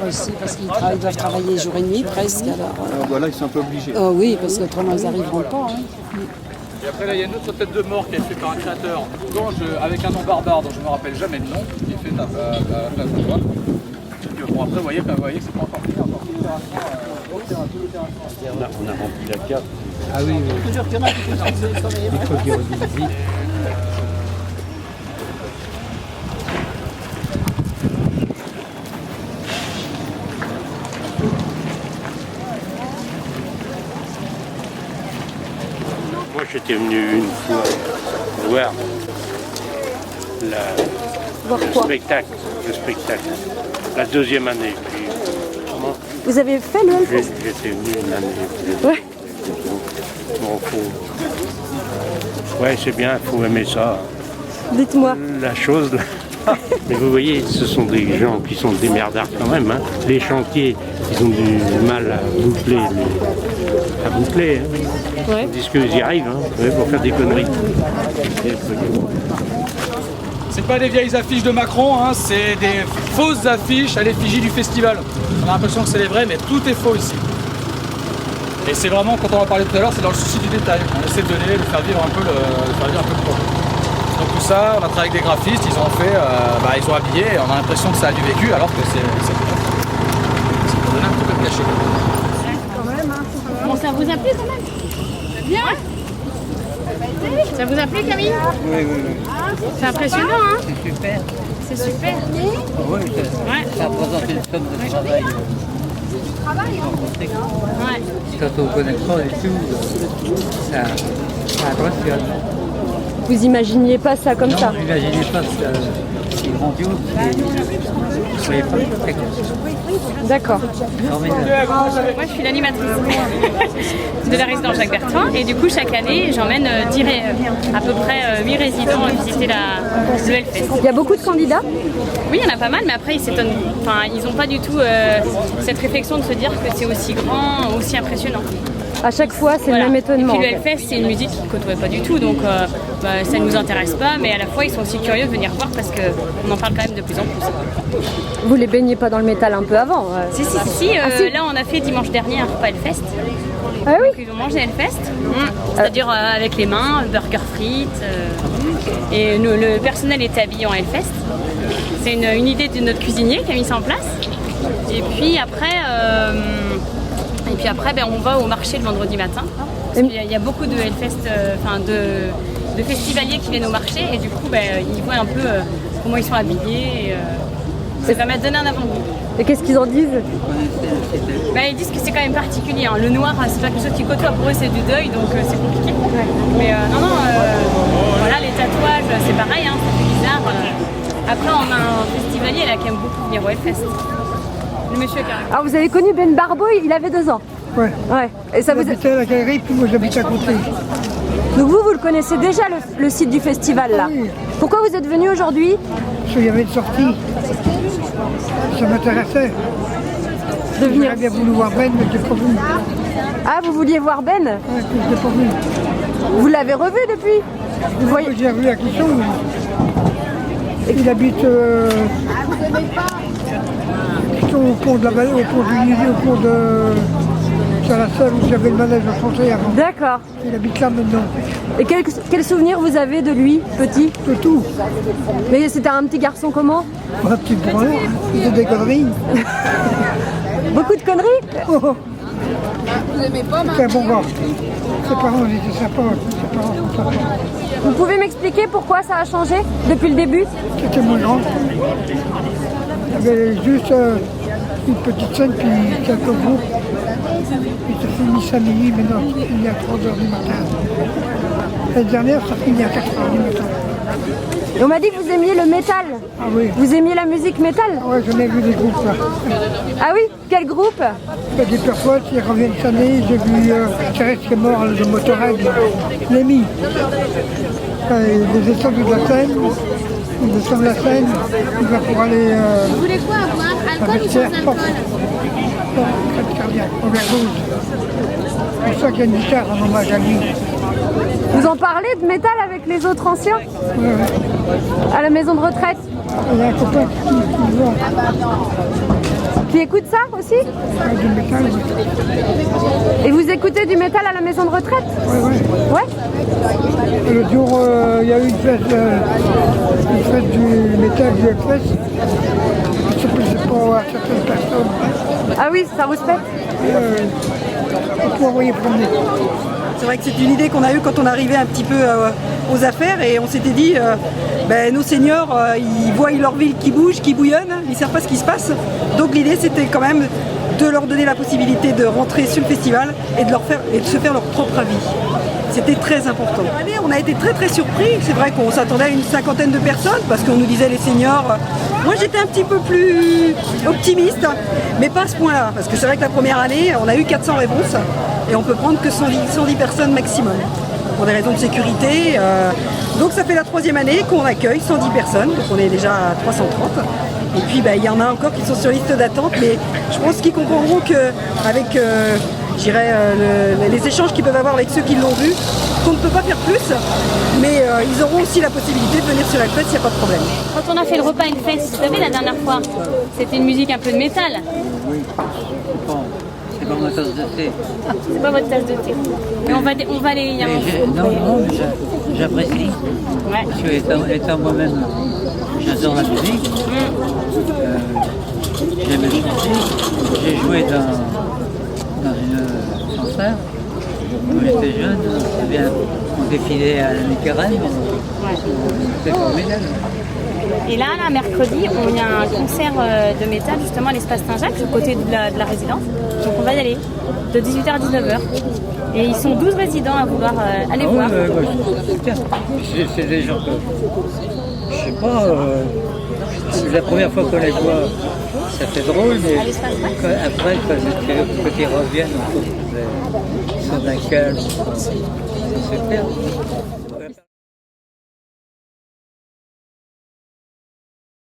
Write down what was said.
Aussi parce qu'ils doivent travailler jour et nuit presque. Alors, voilà, ils sont un peu obligés. oh oui, parce qu'autrement ils n'arriveront pas. Hein. Et après là il y a une autre tête de mort qui est faite par un créateur avec un nom barbare dont je ne me rappelle jamais le nom, qui est fait à la place de moi. Bon après vous voyez que c'est pas encore fini, encore On a rempli la carte. Ah oui, oui. Toujours qu'il y en a qui font Il faut dire visite. Moi, j'étais venu une fois voir le spectacle. La deuxième année. Puis, Vous avez fait le Hellfest? j'étais venu une année. Ouais. Bon, ouais, c'est bien, il faut aimer ça. Dites-moi. La chose, là. Mais vous voyez, ce sont des gens qui sont des merdards quand même. Hein. Les chantiers, ils ont du mal à boucler. Hein. Ouais. Tandis qu'ils y arrivent hein, pour faire des conneries. C'est pas des vieilles affiches de Macron, hein, c'est des fausses affiches à l'effigie du festival. On a l'impression que c'est les vraies, mais tout est faux ici. Et c'est vraiment, quand on en parlait tout à l'heure, c'est dans le souci du détail. On essaie de donner, de faire vivre un peu le projet. Donc tout ça, on a travaillé avec des graphistes, ils ont fait, ils ont habillé, et on a l'impression que ça a du vécu, alors que c'est pour donner un petit peu de cachet. Bon, ça vous a plu quand même? Bien. Ça vous a plu, Camille? Oui, oui, oui. C'est impressionnant, hein? C'est super. C'est super. Oui, ça représente une somme de travail. Ouais. Quand on connaît pas et tout, ça impressionne. Vous imaginiez pas ça comme ça? Non, imaginez pas que c'est grandiose. Vous voyez pas D'accord. Moi, je suis l'animatrice de la résidence Jacques Bertrand et du coup, chaque année, j'emmène à peu près 8 résidents visiter le Hellfest. Il y a beaucoup de candidats? Oui, il y en a pas mal, mais après, ils s'étonnent. Enfin, ils n'ont pas du tout cette réflexion de se dire que c'est aussi grand, aussi impressionnant. À chaque fois, c'est Voilà. le même étonnement. Et puis le Hellfest, c'est une musique qu'ils ne côtoient pas du tout, donc ça ne nous intéresse pas, mais à la fois, ils sont aussi curieux de venir voir parce qu'on en parle quand même de plus en plus. Vous les baignez pas dans le métal un peu avant? Si, là, on a fait dimanche dernier un repas Hellfest. Ah oui? Donc, ils ont mangé Hellfest, c'est-à-dire avec les mains, burger frites. Et le personnel était habillé en Hellfest. C'est une idée de notre cuisinier qui a mis ça en place. Et puis après, on va au marché le vendredi matin. Parce qu'il y a beaucoup de Hellfest, de festivaliers qui viennent au marché et du coup, ils voient un peu comment ils sont habillés. Ça va me donner un avant-goût. Et qu'est-ce qu'ils en disent? Ils disent que c'est quand même particulier. Hein. Le noir, c'est pas quelque chose qu'ils côtoient. Pour eux, c'est du deuil, donc c'est compliqué. Mais voilà, les tatouages, c'est pareil, hein, ça fait bizarre. Après, on a un festivalier là, qui aime beaucoup venir au Hellfest. Le monsieur carrément. Alors, vous avez connu Ben Barbouille, il avait 2 ans. Ouais. Ouais. Et ça vous... J'habitais à la galerie, puis moi j'habite à côté. Donc vous le connaissez déjà, le site du festival là. Oui. Pourquoi vous êtes venu aujourd'hui? Parce qu'il y avait une sortie. Ça m'intéressait. De venir. J'aurais bien voulu voir Ben, mais je n'ai pas vu. Ah, vous vouliez voir Ben? Ouais, je l'ai pas vu. Vous l'avez revu depuis? Vous voyez... J'ai revu à Clisson. Il habite au pont de la vallée, au pont du Nivy, au pont de Saint-Lacelle où j'avais le manège français avant. D'accord. Il habite là maintenant. Et quel souvenir vous avez de lui, petit? De tout. Mais c'était un petit garçon comment? Un petit brun, il faisait des conneries. Beaucoup de conneries? Oh. C'est un bon gars. Ses parents étaient sympas. Ses parents sont sympas. Vous pouvez m'expliquer pourquoi ça a changé depuis le début? C'était moins grand. Il y avait juste une petite scène puis quelques groupes. Puis ça finit samedi, mais non, ça finit à 3h du matin. L'année dernière, ça finit à 4h du matin. Et on m'a dit que vous aimiez le métal. Ah oui. Vous aimiez la musique métal? Ouais, j'en ai vu des groupes là. Ah oui? Quel groupe? Il y a des personnes qui reviennent cette année. J'ai vu Thérèse qui est mort, le Motorhead, Lémi. Ils descendent de la scène. Ils descendent de la scène. Il va pour aller. Vous voulez quoi à boire? Alcool ou sans alcool? Crête cardiaque, overdose. C'est pour ça qu'il y a une guitare en hommage à lui. Vous en parlez de métal avec les autres anciens? Ouais. À la maison de retraite? Il y a un copain qui voit Qui écoute ça aussi? du métal. Et vous écoutez du métal à la maison de retraite? Ouais. Et l'autre jour, il y a eu une fête du métal du FS. Ça plaisait pas à certaines personnes. Ah oui, ça respecte. On peut envoyer promener. C'est vrai que c'est une idée qu'on a eue quand on arrivait un petit peu aux affaires et on s'était dit, nos seniors, ils voient leur ville qui bouge, qui bouillonne, ils ne savent pas ce qui se passe. Donc l'idée c'était quand même de leur donner la possibilité de rentrer sur le festival et de se faire leur propre avis. C'était très important. On a été très très surpris, c'est vrai qu'on s'attendait à une cinquantaine de personnes parce qu'on nous disait les seniors. Moi j'étais un petit peu plus optimiste, mais pas à ce point-là, parce que c'est vrai que la première année on a eu 400 réponses et on peut prendre que 110 personnes maximum pour des raisons de sécurité. Donc ça fait la 3e année qu'on accueille 110 personnes, donc on est déjà à 330. Et puis il y en a encore qui sont sur liste d'attente, mais je pense qu'ils comprendront qu'avec les échanges qu'ils peuvent avoir avec ceux qui l'ont vu, qu'on ne peut pas faire plus, mais ils auront aussi la possibilité de venir sur la fête, il n'y a pas de problème. Quand on a fait le repas Hellfest, vous savez la dernière fois, c'était une musique un peu de métal. Oui, c'est pas ma tasse de thé. C'est pas votre tasse de thé. Mais on va aller y avoir. Non, mais j'apprécie. Ouais. Parce que étant moi-même, j'adore la musique. J'aime chanter. J'ai joué dans une concert. Quand j'étais jeune, on défilait à la Nicaragua. C'était formidable. Et là, mercredi, il y a un concert de métal justement à l'espace Saint-Jacques, à côté de la résidence. Donc on va y aller de 18h à 19h. Et ils sont 12 résidents à vouloir aller voir. C'est des gens que, je sais pas, c'est la première fois qu'on les voit, ça fait drôle, mais après, quand ils reviennent, ils sont d'un calme, c'est super.